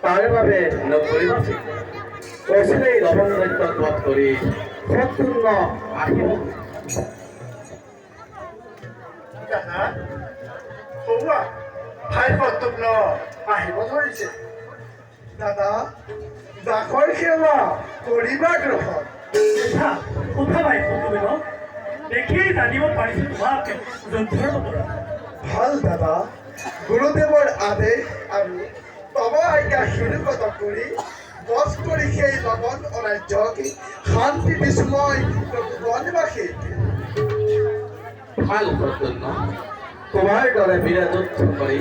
তাৰে বাবে নকৰিব কৈছিলে লবণ ৰাজ্য বধ কৰি শত্ৰুঘ্ন আহিব। ভাই শত্ৰুঘ্ন আহিব ধৰিছে। দাদা দাসৰ সেৱা কৰিবা গ্ৰহণ। উঠা ভাই শত্ৰুঘ্ন, দেখিয়েই জানিব পাৰিছো তোমাক যুদ্ধৰ বতৰা। ভাল দাদা, গুৰুদেৱৰ আদেশ আৰু তব আজ্ঞা শিৰোগত কৰি বধ কৰি সেই লবণ ৰাজ্যক শান্তি বিস্ময় বনবাসী। ভাল শত্ৰুঘ্ন, তোমাৰ দৰে বীৰে যুদ্ধ কৰি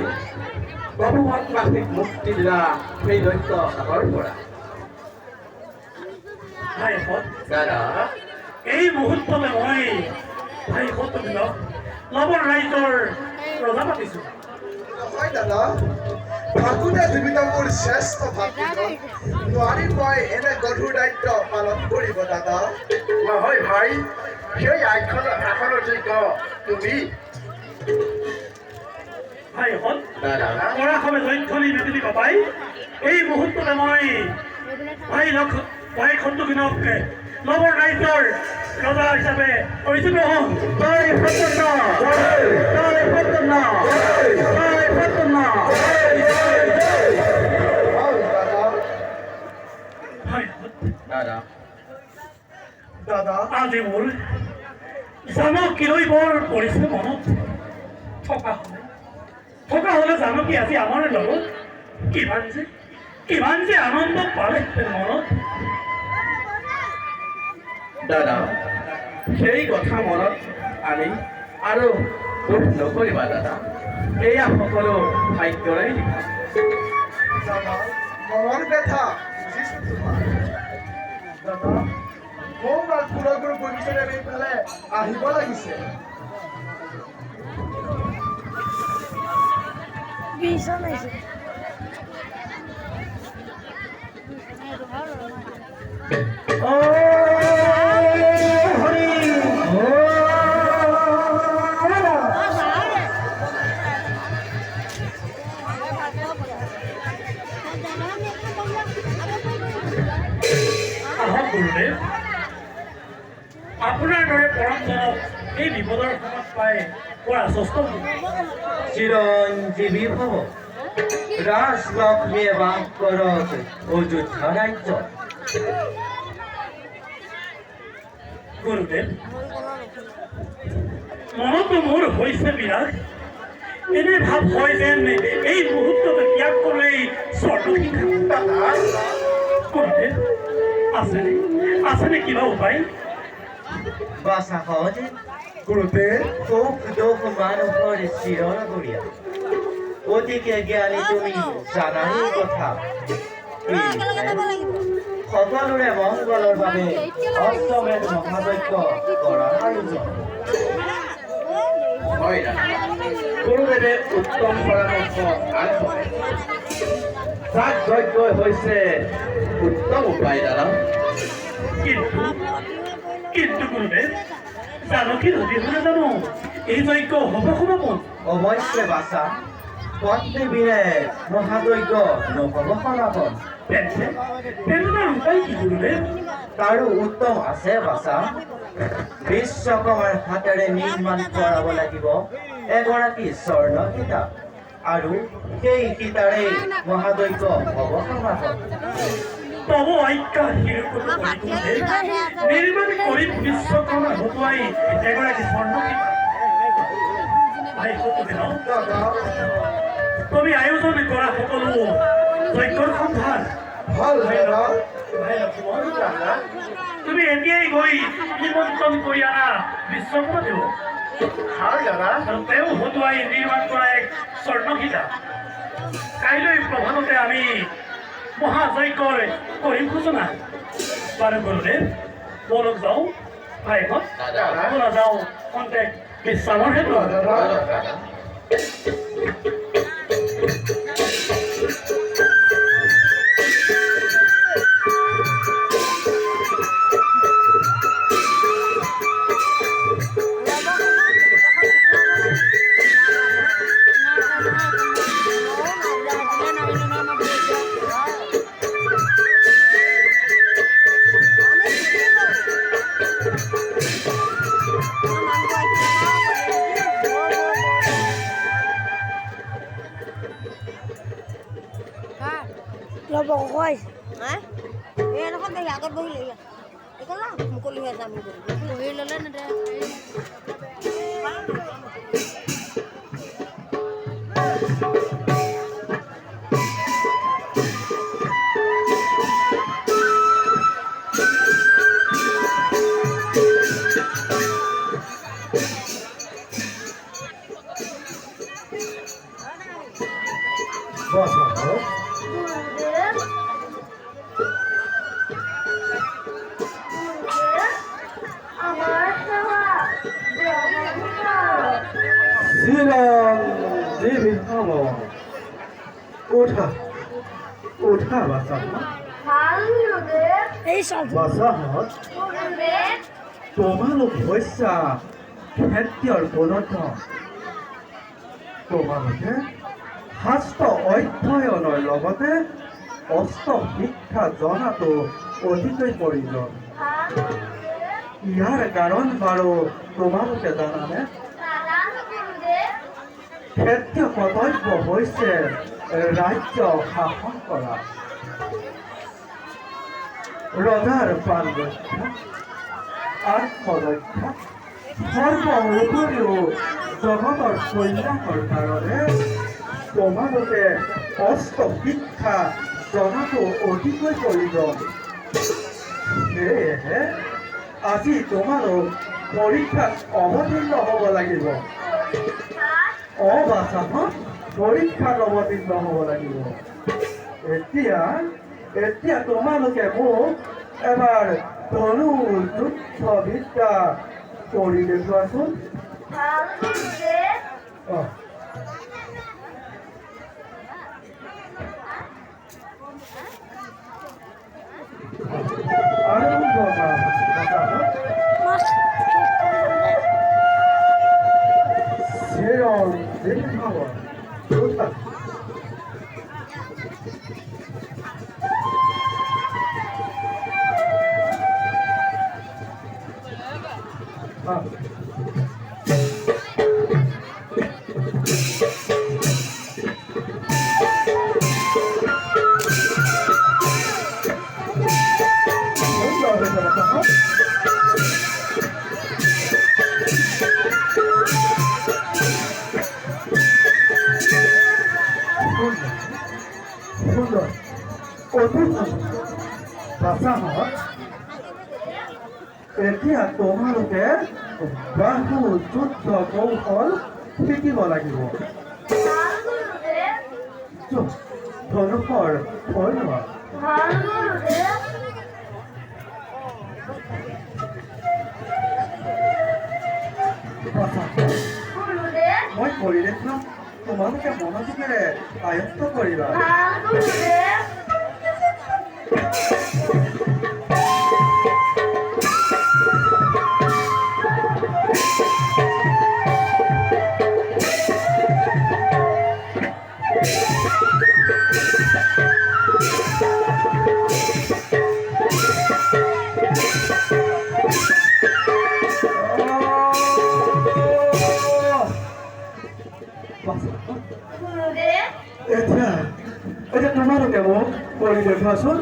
বহুবনবাসীক মুক্তি দিলা সেই দৈত্য সাগৰ পৰা। দাদা, এই মুহূৰ্ততে মই ভাই শত্ৰুঘ্নক লবণ ৰাজ্যৰ ৰজা পাতিছো। নহয় দাদা, ভাগুতে জীৱিত মোৰ শ্ৰেষ্ঠ ভাতৃ নোৱাৰি মই এনে গধুৰ দায়িত্ব পালন কৰিব দাদা। নহয় ভাই, সেই আসনৰ যোগ্য তুমি। ভাইহঁত, পৰাশমে জয়ধ্বনি বিজুলী কপাই এই মুহূৰ্ততে মই ভাই শত্ৰুঘ্নক লবণ ৰাজ্যৰ ৰজা হিচাপে কৰিছো গ্ৰহণ। জয় শত্ৰুঘ্ন, জয় শত্ৰুঘ্ন, জয় শত্ৰুঘ্ন। দাদা আজি মোৰ জানকীলৈ বৰ পৰিছে মনত। থকা হলে জানকী আজি আমাৰ লগত কিমান যে আনন্দ পালে মনত। দাদা, সেই কথা মনত আনি আৰু দুখ নকৰিবা দাদা, এয়া সকলো ভাগ্যৰে লিখা। দাদা, মনৰ ব্যথা বুজিছো তোমাৰ। দাদা, মোক কুলগুৰু বগীচৰে এইফালে আহিব লাগিছে। আপোনাৰ দৰে পৰমজনক এই বিপদৰ সময়ত পাই বৰ আশ্বস্ত চিৰঞ্জীৱী ভৱ ৰাজলক্ষ্মীয়ে বাস কৰক অযোধ্যা ৰাজ্য। গুৰুদেৱ, মনতো মোৰ হৈছে বিৰাগ। এনে ভাৱ হয় যেন এই মুহূৰ্ততে ত্যাগ কৰিলে স্বৰ্ণশিখা। গুৰুদেৱ, আছেনে কিবা উপায়? বাচা সহজে গুৰুদেৱ, সুখ দুখ মানুহৰ চিৰনগৰীয়া। অতিকে জ্ঞানী তুমি জানাই কথা। সকলোৰে মংগলৰ বাবে অষ্টমেধ মহাযজ্ঞ কৰাৰ আয়োজন। হয় দাদা, গুৰুদেৱে উত্তম পৰামৰ্শ আগবঢ়ায়। যাগ যজ্ঞ হৈছে উত্তম উপায় দাদা। কিন্তু গুৰুদেৱ, জানকীৰ অবিহনে জানো এই যজ্ঞ হ'ব সমাপন? অৱশ্যে বাচা, পত্নীবিনে মহাযজ্ঞ নহ'ব সমাপন। তেনে উপায় কি গুৰুদেৱ? তাৰো উত্তম আছে বাচা। বিশ্বকৰ্মাৰ হাতেৰে নিৰ্মাণ কৰাব লাগিব এগৰাকী স্বৰ্ণ সীতা, আৰু সেই সীতাৰেই মহাযজ্ঞ হ'ব সমাপন। তব আজ্ঞা শিৰোগত কৰি নিৰ্মাণ কৰি বিশ্বকৰ্মা হতুৱাই এগৰাকী স্বৰ্ণ সীতা। ভাই শত্ৰুঘ্ন, তুমি আয়োজন কৰা সকলো যজ্ঞৰ সন্ধান ভাল দাদা। তুমি এতিয়াই গৈ নিমন্ত্ৰণ কৰি আনা বিশ্বকৰ্মা দেৱ। ভাল দাদা। আৰু তেওঁ হতুৱাই নিৰ্মাণ কৰা এক স্বৰ্ণগীতা কাইলৈ প্ৰভাততে আমি মহাযজ্ঞ কৰিম সূচনা বাৰু গুৰুদেৱ বলক যাওঁ ভাইহঁত বলা যাওঁ কণ্টেক বিশ্ৰামৰ ক্ষেত্ৰত Lo pokoknya, hah? Ini kan kayak agak boleh ya. Itu lah, mukul lihat sama gue. Boleh lelah ada. Bos, bos. Shriram দেবী নম ওঠা ওঠা বাসাহত এই সব বাসাহত তোমালোক হৈছা খেতিয়ৰ পদাৰ্থ তোমালোকে শাস্ত্ৰ অধ্যয়নৰ লগতে অস্ত্ৰ শিক্ষা জনাটো অতিকৈ প্ৰয়োজন ইয়াৰ কাৰণ বাৰু তোমালোকে জানানে খেতিয় কৰ্তব্য হৈছে ৰাজ্য শাসন কৰা ৰজাৰ প্ৰাণ ৰক্ষা আত্মৰক্ষা সৰ্বোপৰিও জগতৰ কল্যাণৰ কাৰণে তোমালোকে অস্ত্ৰ শিক্ষা জনাটো অতিকৈ প্ৰয়োজন সেয়েহে আজি তোমালোক পৰীক্ষাত অৱতীৰ্ণ হ'ব লাগিব অবাসাহত পৰীক্ষাত অৱতীৰ্ণ হ'ব লাগিব এতিয়া তোমালোকে মোক এবাৰ ধনু যুদ্ধ বিদ্যা কৰি দেখুৱাচোন আৰম্ভ কৰা শ্ৰীৰাম দেবী নম ওঠা সুন্দৰ অতি বাসাহত এতিয়া তোমালোকে বাহু যুদ্ধ কৌশল শিকিব লাগিব ধনুষৰ ভয় লোৱা মই কৰি দেখুৱাম তোমালোকে মনোযোগেৰে আয়ত্ত কৰিবা এতিয়া তোমালোকে মোক কৰি দেখুৱাচোন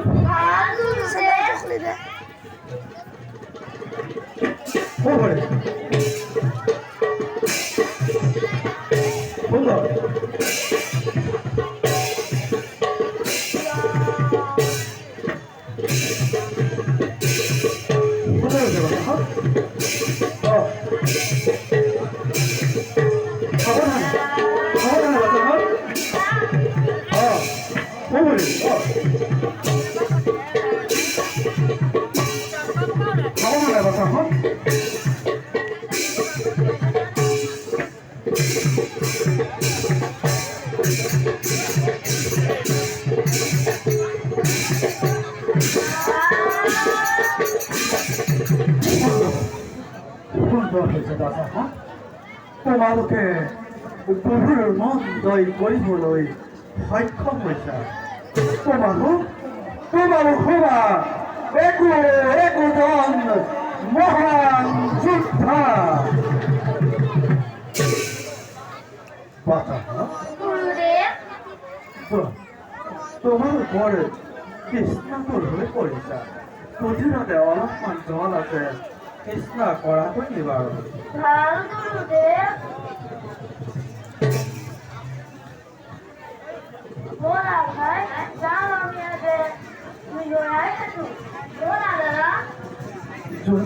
সুন্দৰ সাৱধানে না বাসা হ্যাঁ সুন্দৰ হয়েছে দাদা হ্যাঁ তোমালোকে প্ৰভুৰ মন জয় কৰিবলৈ সক্ষম হৈছে তোমালোক হবা একোজন মহান যোদ্ধা বাচা তোমালোকৰ কৃষ্ণাটোৰ হৈ পৰিছা সুধিৰতে অলপমান জল আছে কৃষ্ণ কৰাটো কি বাৰু Bola, ভাই যাও আমি আগে তুই লড়াই থাকু bola দাদা জোর